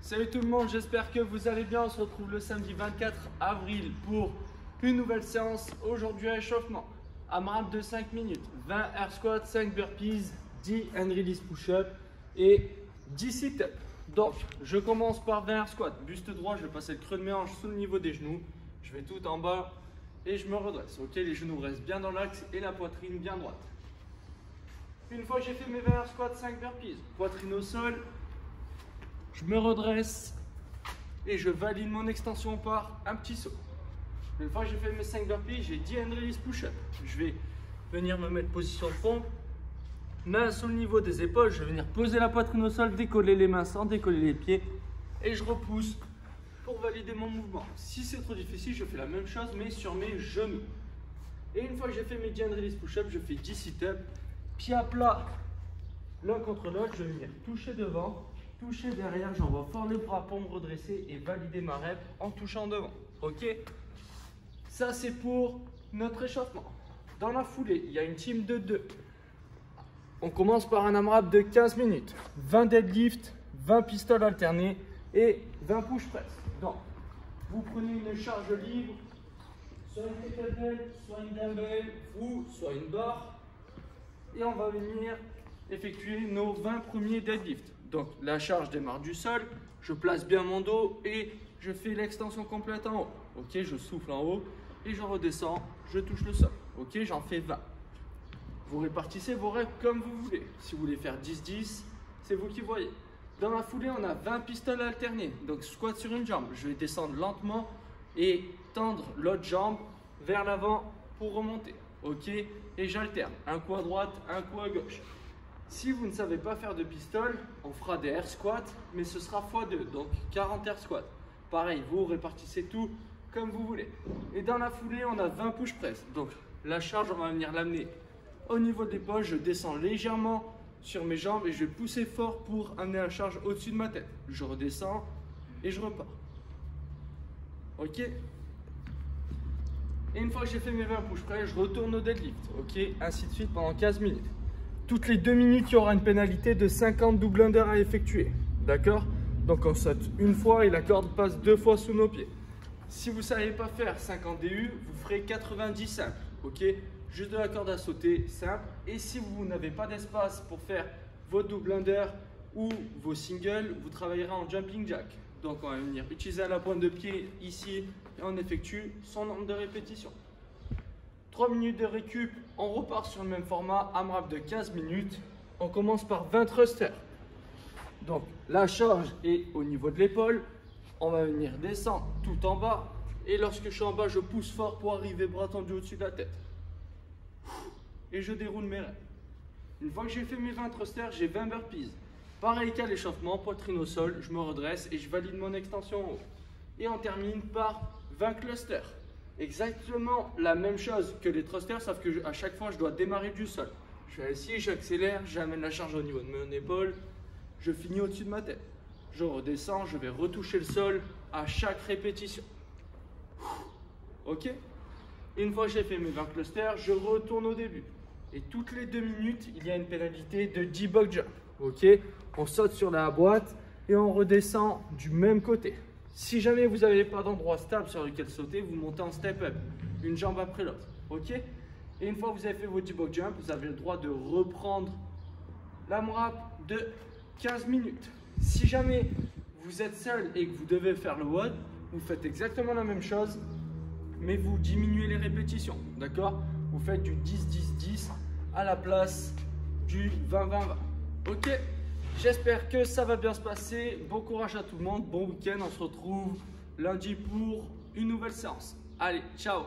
Salut tout le monde, j'espère que vous allez bien. On se retrouve le samedi 24 avril pour une nouvelle séance. Aujourd'hui, échauffement. AMRAP de 5 minutes, 20 air squats, 5 burpees, 10 and release push-up et 10 sit-up. Donc, je commence par 20 air squats. Buste droit, je vais passer le creux de mes hanches sous le niveau des genoux. Je vais tout en bas et je me redresse. Ok, les genoux restent bien dans l'axe et la poitrine bien droite. Une fois que j'ai fait mes 20 air squats, 5 burpees, poitrine au sol, je me redresse et je valide mon extension par un petit saut. Une fois que j'ai fait mes 5 burpees, j'ai 10 hand release push-up. Je vais venir me mettre position de pompe, main sous le niveau des épaules. Je vais venir poser la poitrine au sol, décoller les mains sans décoller les pieds et je repousse pour valider mon mouvement. Si c'est trop difficile, je fais la même chose mais sur mes genoux. Et une fois que j'ai fait mes 10 hand release push-up, je fais 10 sit-up, pieds à plat l'un contre l'autre. Je vais venir toucher devant, toucher derrière, j'envoie fort les bras pour me redresser et valider ma rep en touchant devant. Ok? Ça, c'est pour notre échauffement. Dans la foulée, il y a une team de 2. On commence par un AMRAP de 15 minutes. 20 deadlift, 20 pistoles alternés et 20 push press. Donc, vous prenez une charge libre, soit une kettlebell, soit une dumbbell ou soit une barre. Et on va venir effectuer nos 20 premiers deadlifts. Donc, la charge démarre du sol, je place bien mon dos et je fais l'extension complète en haut. Ok, je souffle en haut et je redescends, je touche le sol. Ok, j'en fais 20. Vous répartissez vos reps comme vous voulez. Si vous voulez faire 10-10, c'est vous qui voyez. Dans la foulée, on a 20 pistoles alternés. Donc, squat sur une jambe. Je vais descendre lentement et tendre l'autre jambe vers l'avant pour remonter. Ok, et j'alterne. Un coup à droite, un coup à gauche. Si vous ne savez pas faire de pistoles, on fera des air squats, mais ce sera x2, donc 40 air squats. Pareil, vous répartissez tout comme vous voulez. Et dans la foulée, on a 20 push press. Donc la charge, on va venir l'amener au niveau des épaules. Je descends légèrement sur mes jambes et je vais pousser fort pour amener la charge au-dessus de ma tête. Je redescends et je repars. Ok? Et une fois que j'ai fait mes 20 push press, je retourne au deadlift. Ok? Ainsi de suite pendant 15 minutes. Toutes les 2 minutes, il y aura une pénalité de 50 double under à effectuer. D'accord? Donc on saute une fois et la corde passe 2 fois sous nos pieds. Si vous ne savez pas faire 50 DU, vous ferez 90 simples. Ok? Juste de la corde à sauter, simple. Et si vous n'avez pas d'espace pour faire vos double under ou vos singles, vous travaillerez en jumping jack. Donc on va venir utiliser la pointe de pied ici et on effectue son nombre de répétitions. 3 minutes de récup, on repart sur le même format, AMRAP de 15 minutes. On commence par 20 thrusters. Donc la charge est au niveau de l'épaule. On va venir descendre tout en bas. Et lorsque je suis en bas, je pousse fort pour arriver bras tendus au-dessus de la tête. Et je déroule mes reps. Une fois que j'ai fait mes 20 thrusters, j'ai 20 burpees. Pareil qu'à l'échauffement, poitrine au sol, je me redresse et je valide mon extension en haut. Et on termine par 20 clusters. Exactement la même chose que les thrusters, sauf que à chaque fois, je dois démarrer du sol. Je suis assis, j'accélère, j'amène la charge au niveau de mon épaule, je finis au-dessus de ma tête. Je redescends, je vais retoucher le sol à chaque répétition. Ok? Une fois que j'ai fait mes 20 clusters, je retourne au début. Et toutes les 2 minutes, il y a une pénalité de 10 box jump. Ok? On saute sur la boîte et on redescend du même côté. Si jamais vous n'avez pas d'endroit stable sur lequel sauter, vous montez en step up, une jambe après l'autre. Ok? Et une fois que vous avez fait vos 10 box jump, vous avez le droit de reprendre l'AMRAP de 15 minutes. Si jamais vous êtes seul et que vous devez faire le WOD, vous faites exactement la même chose, mais vous diminuez les répétitions. D'accord? Vous faites du 10-10-10 à la place du 20-20-20. Ok? J'espère que ça va bien se passer. Bon courage à tout le monde. Bon week-end. On se retrouve lundi pour une nouvelle séance. Allez, ciao!